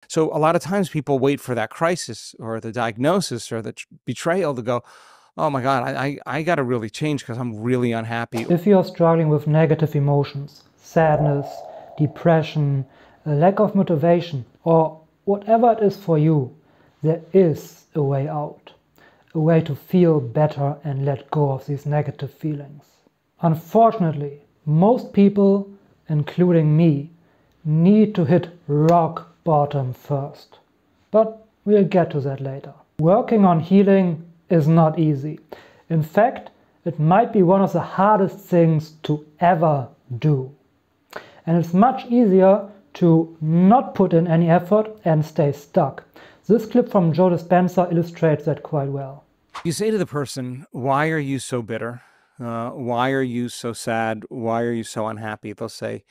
So a lot of times people wait for that crisis or the diagnosis or the betrayal to go, oh my God, I got to really change because I'm really unhappy. If you're struggling with negative emotions, sadness, depression, a lack of motivation, or whatever it is for you, there is a way out. A way to feel better and let go of these negative feelings. Unfortunately, most people, including me, need to hit rock bottom first. But we'll get to that later. Working on healing is not easy. In fact, it might be one of the hardest things to ever do. And it's much easier to not put in any effort and stay stuck. This clip from Joe Dispenza illustrates that quite well. You say to the person, why are you so bitter? Why are you so sad? Why are you so unhappy? They'll say,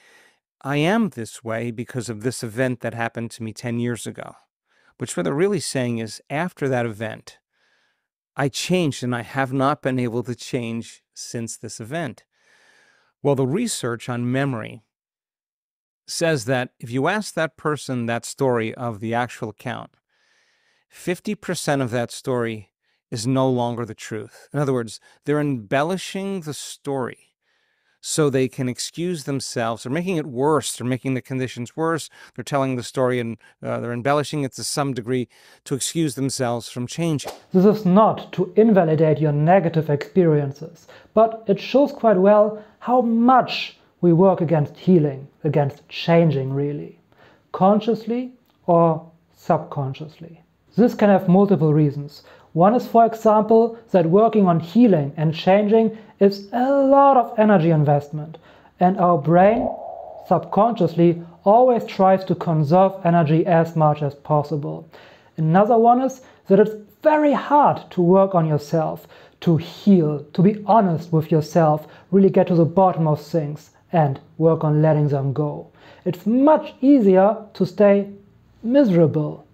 I am this way because of this event that happened to me 10 years ago. Which what they're really saying is, after that event, I changed and I have not been able to change since this event. Well, the research on memory says that if you ask that person that story of the actual account, 50% of that story is no longer the truth. In other words, they're embellishing the story so they can excuse themselves. They're making it worse. They're making the conditions worse. They're telling the story and they're embellishing it to some degree to excuse themselves from changing. This is not to invalidate your negative experiences, but it shows quite well how much we work against healing, against changing really, consciously or subconsciously. This can have multiple reasons. One is, for example, that working on healing and changing is a lot of energy investment, and our brain, subconsciously, always tries to conserve energy as much as possible. Another one is that it's very hard to work on yourself, to heal, to be honest with yourself, really get to the bottom of things and work on letting them go. It's much easier to stay miserable,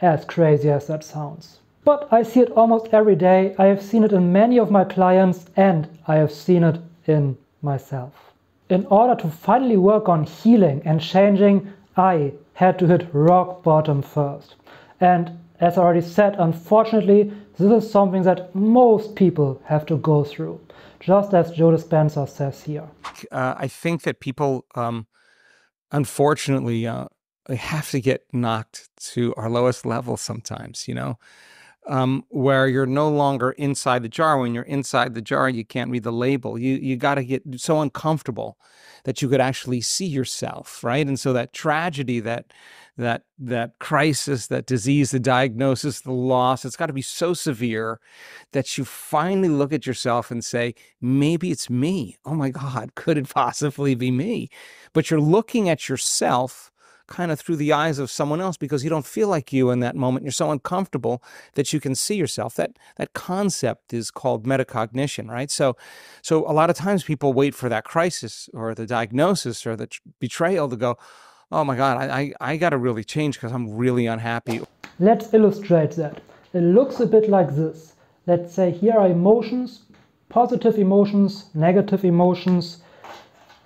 as crazy as that sounds. But I see it almost every day. I have seen it in many of my clients and I have seen it in myself. In order to finally work on healing and changing, I had to hit rock bottom first. And as I already said, unfortunately, this is something that most people have to go through, just as Joe Dispenza says here. I think that people, unfortunately, they have to get knocked to our lowest level sometimes, where you're no longer inside the jar. When you're inside the jar, you can't read the label. You got to get so uncomfortable that you could actually see yourself, right? And so that tragedy, that crisis, that disease, the diagnosis, the loss, it's got to be so severe that you finally look at yourself and say, maybe it's me. Oh my God, could it possibly be me? But you're looking at yourself kind of through the eyes of someone else because you don't feel like you in that moment. You're so uncomfortable that you can see yourself. That concept is called metacognition, right? So a lot of times people wait for that crisis or the diagnosis or the betrayal to go, oh my God, I got to really change because I'm really unhappy. Let's illustrate that. It looks a bit like this. Let's say here are emotions, positive emotions, negative emotions,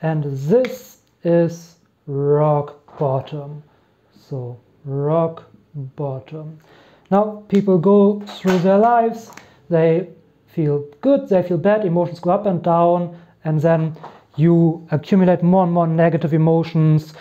and this is rock bottom. So rock bottom. Now people go through their lives, they feel good, they feel bad, emotions go up and down, and then you accumulate more and more negative emotions,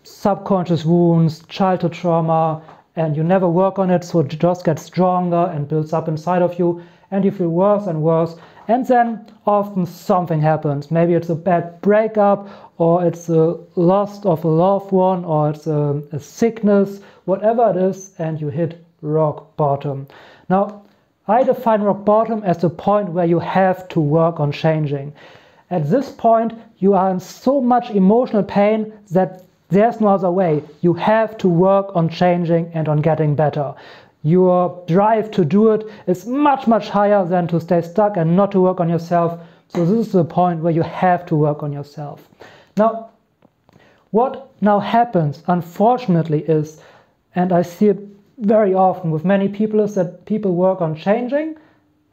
subconscious wounds, childhood trauma, and you never work on it, so it just gets stronger and builds up inside of you, and you feel worse and worse. And then often something happens. Maybe it's a bad breakup, or it's a loss of a loved one, or it's a sickness, whatever it is, and you hit rock bottom. Now, I define rock bottom as the point where you have to work on changing. At this point, you are in so much emotional pain that there's no other way. You have to work on changing and on getting better. Your drive to do it is much, much higher than to stay stuck and not to work on yourself. So this is the point where you have to work on yourself. Now, what now happens, unfortunately, is, and I see it very often with many people, is that people work on changing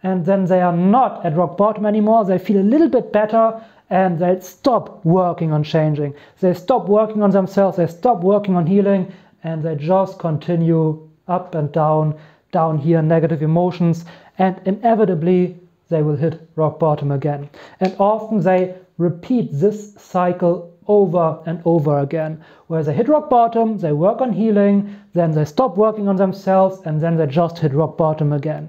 and then they are not at rock bottom anymore. They feel a little bit better and they stop working on changing. They stop working on themselves, they stop working on healing, and they just continue up and down, down here, negative emotions, and inevitably they will hit rock bottom again. And often they repeat this cycle over and over again, where they hit rock bottom, they work on healing, then they stop working on themselves, and then they just hit rock bottom again.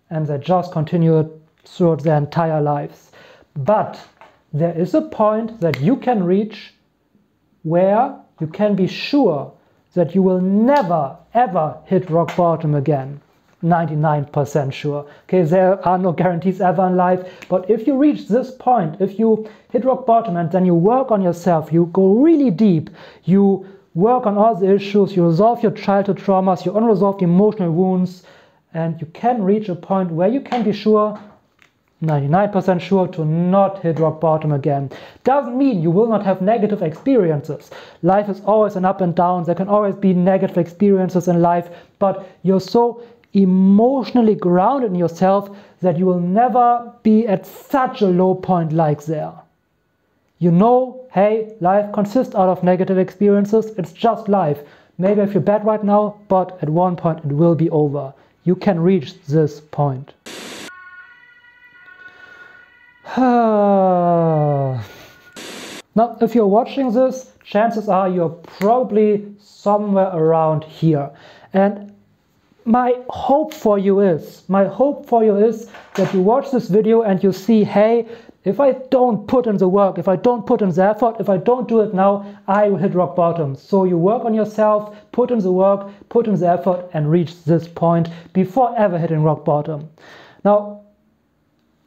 And they just continue throughout their entire lives. But there is a point that you can reach where you can be sure that you will never ever hit rock bottom again. 99% sure. Okay, there are no guarantees ever in life, but if you reach this point, if you hit rock bottom and then you work on yourself, you go really deep, you work on all the issues, you resolve your childhood traumas, your unresolved emotional wounds, and you can reach a point where you can be sure, 99% sure, to not hit rock bottom again. Doesn't mean you will not have negative experiences. Life is always an up and down. There can always be negative experiences in life, but you're so emotionally grounded in yourself that you will never be at such a low point like there. You know, hey, life consists out of negative experiences. It's just life. Maybe I feel bad right now, but at one point it will be over. You can reach this point. Now, if you're watching this, chances are you're probably somewhere around here. And my hope for you is that you watch this video and you see, hey, if I don't put in the work, if I don't put in the effort, if I don't do it now, I will hit rock bottom. So you work on yourself, put in the work, put in the effort, and reach this point before ever hitting rock bottom. Now,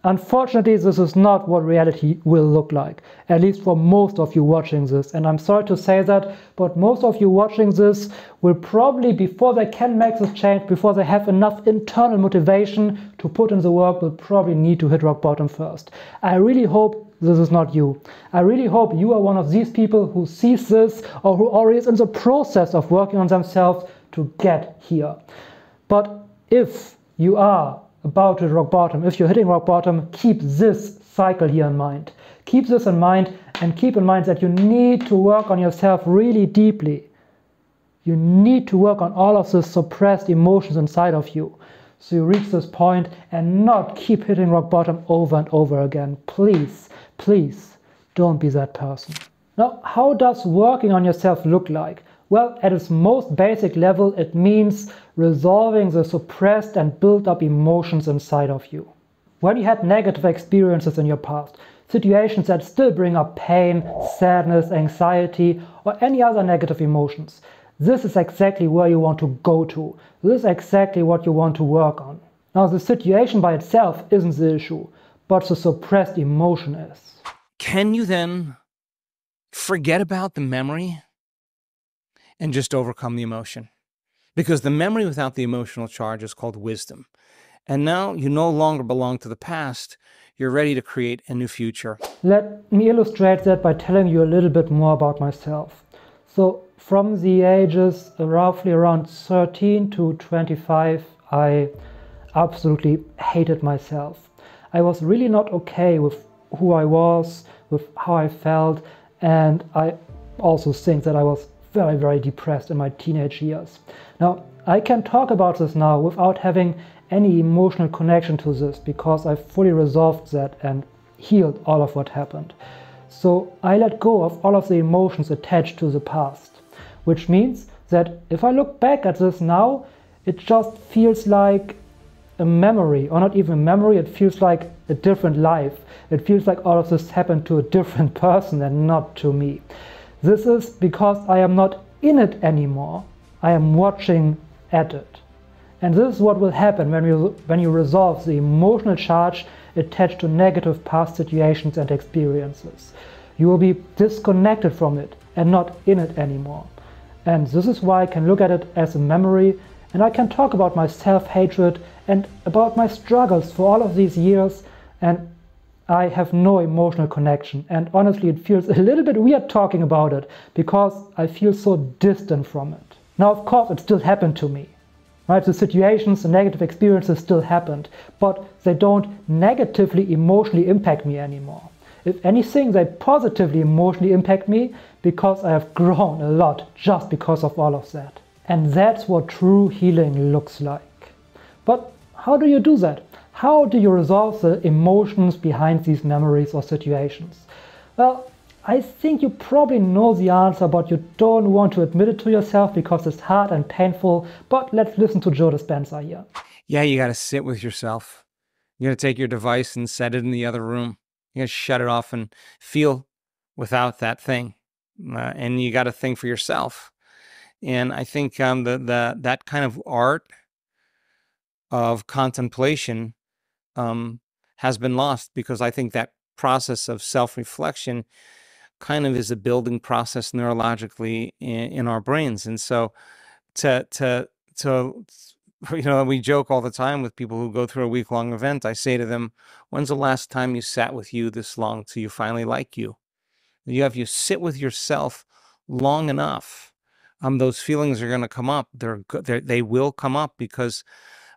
unfortunately, this is not what reality will look like, at least for most of you watching this. And I'm sorry to say that, but most of you watching this will probably, before they can make this change, before they have enough internal motivation to put in the work, will probably need to hit rock bottom first. I really hope this is not you. I really hope you are one of these people who sees this or who already is in the process of working on themselves to get here. But if you are about to hit rock bottom, if you're hitting rock bottom, keep this cycle here in mind. Keep this in mind, and keep in mind that you need to work on yourself really deeply. You need to work on all of the suppressed emotions inside of you, so you reach this point and not keep hitting rock bottom over and over again. Please, please don't be that person. Now, how does working on yourself look like? Well, at its most basic level, it means resolving the suppressed and built up emotions inside of you. When you had negative experiences in your past, situations that still bring up pain, sadness, anxiety, or any other negative emotions, this is exactly where you want to go to. This is exactly what you want to work on. Now, the situation by itself isn't the issue, but the suppressed emotion is. Can you then forget about the memory and just overcome the emotion? Because the memory without the emotional charge is called wisdom. And now you no longer belong to the past. You're ready to create a new future. Let me illustrate that by telling you a little bit more about myself. So from the ages roughly around 13 to 25, I absolutely hated myself. I was really not okay with who I was, with how I felt, and I also think that I was very, very depressed in my teenage years. Now, I can talk about this now without having any emotional connection to this, because I fully resolved that and healed all of what happened. So I let go of all of the emotions attached to the past, which means that if I look back at this now, it just feels like a memory, or not even a memory, it feels like a different life. It feels like all of this happened to a different person and not to me. This is because I am not in it anymore. I am watching at it. And this is what will happen when you resolve the emotional charge attached to negative past situations and experiences. You will be disconnected from it and not in it anymore. And this is why I can look at it as a memory, and I can talk about my self-hatred and about my struggles for all of these years, and I have no emotional connection. And honestly, it feels a little bit weird talking about it because I feel so distant from it. Now, of course, it still happened to me. Right? The situations, the negative experiences still happened, but they don't negatively, emotionally impact me anymore. If anything, they positively emotionally impact me because I have grown a lot just because of all of that. And that's what true healing looks like. But how do you do that? How do you resolve the emotions behind these memories or situations? Well, I think you probably know the answer, but you don't want to admit it to yourself because it's hard and painful. But let's listen to Joe Dispenza here. Yeah, you got to sit with yourself. You got to take your device and set it in the other room. You got to shut it off and feel without that thing. And you got to think for yourself. And I think that kind of art of contemplation has been lost, because I think that process of self-reflection kind of is a building process neurologically in our brains. And so to we joke all the time with people who go through a week-long event. I say to them, when's the last time you sat with you this long till you finally like you? You sit with yourself long enough, those feelings are going to come up. They will come up because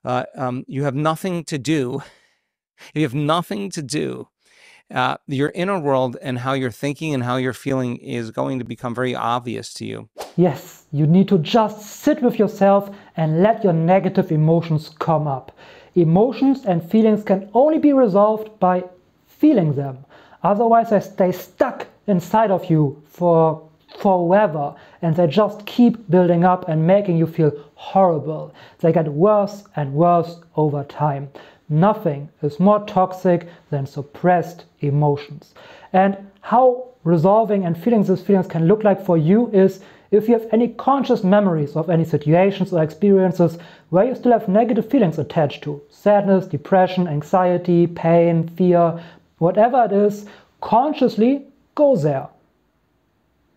you have nothing to do. You have nothing to do. Your inner world and how you're thinking and how you're feeling is going to become very obvious to you. Yes, you need to just sit with yourself and let your negative emotions come up. Emotions and feelings can only be resolved by feeling them. Otherwise, they stay stuck inside of you forever, and they just keep building up and making you feel horrible. They get worse and worse over time. Nothing is more toxic than suppressed emotions. And how resolving and feeling these feelings can look like for you is if you have any conscious memories of any situations or experiences where you still have negative feelings attached to sadness, depression, anxiety, pain, fear, whatever it is, consciously go there.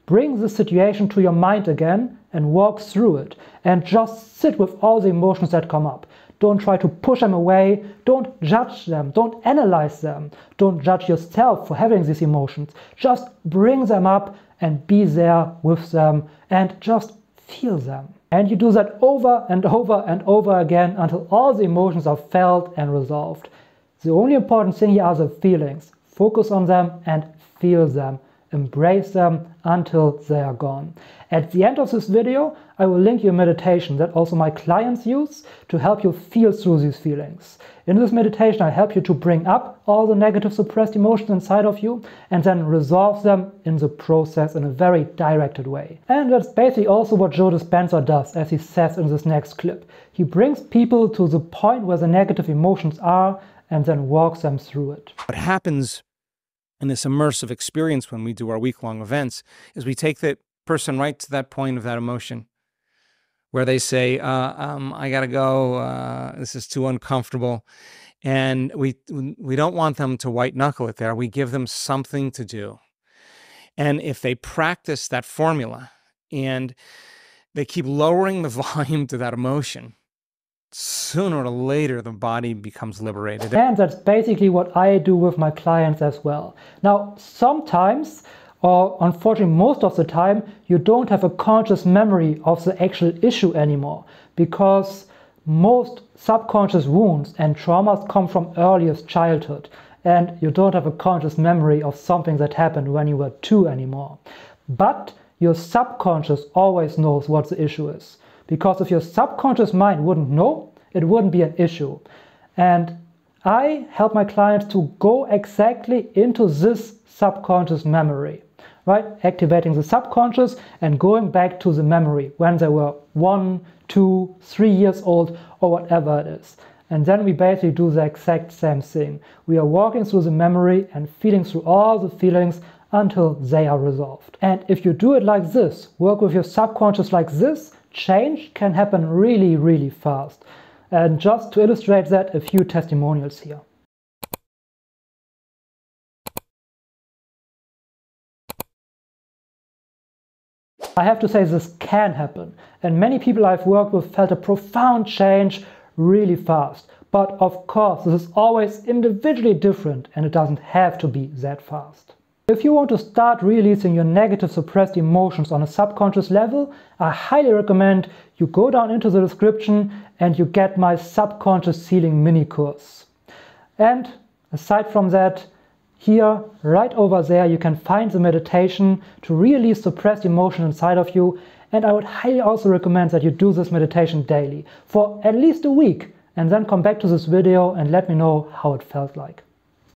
Bring the situation to your mind again and walk through it, and just sit with all the emotions that come up. Don't try to push them away, don't judge them, don't analyze them, don't judge yourself for having these emotions. Just bring them up and be there with them and just feel them. And you do that over and over and over again until all the emotions are felt and resolved. The only important thing here are the feelings. Focus on them and feel them. Embrace them until they are gone. At the end of this video, I will link you a meditation that also my clients use to help you feel through these feelings. In this meditation, I help you to bring up all the negative suppressed emotions inside of you and then resolve them in the process in a very directed way. And that's basically also what Joe Dispenza does, as he says in this next clip. He brings people to the point where the negative emotions are and then walks them through it. What happens in this immersive experience when we do our week-long events is we take the person right to that point of that emotion where they say, I gotta go, this is too uncomfortable. And we don't want them to white knuckle it there. We give them something to do. And if they practice that formula and they keep lowering the volume to that emotion, sooner or later the body becomes liberated. And that's basically what I do with my clients as well. Now, sometimes, or unfortunately most of the time, you don't have a conscious memory of the actual issue anymore, because most subconscious wounds and traumas come from earliest childhood, and you don't have a conscious memory of something that happened when you were 2 anymore. But your subconscious always knows what the issue is. Because if your subconscious mind wouldn't know, it wouldn't be an issue. And I help my clients to go exactly into this subconscious memory, right? Activating the subconscious and going back to the memory when they were 1, 2, 3 years old or whatever it is. And then we basically do the exact same thing. We are walking through the memory and feeling through all the feelings until they are resolved. And if you do it like this, work with your subconscious like this, change can happen really, really fast. And just to illustrate that, a few testimonials here. I have to say this can happen, and many people I've worked with felt a profound change really fast. But of course, this is always individually different, and it doesn't have to be that fast. If you want to start releasing your negative suppressed emotions on a subconscious level, I highly recommend you go down into the description and you get my subconscious healing mini course. And aside from that, Here, right over there, you can find the meditation to really suppress the emotion inside of you. And I would highly also recommend that you do this meditation daily for at least a week, and then come back to this video and let me know how it felt like.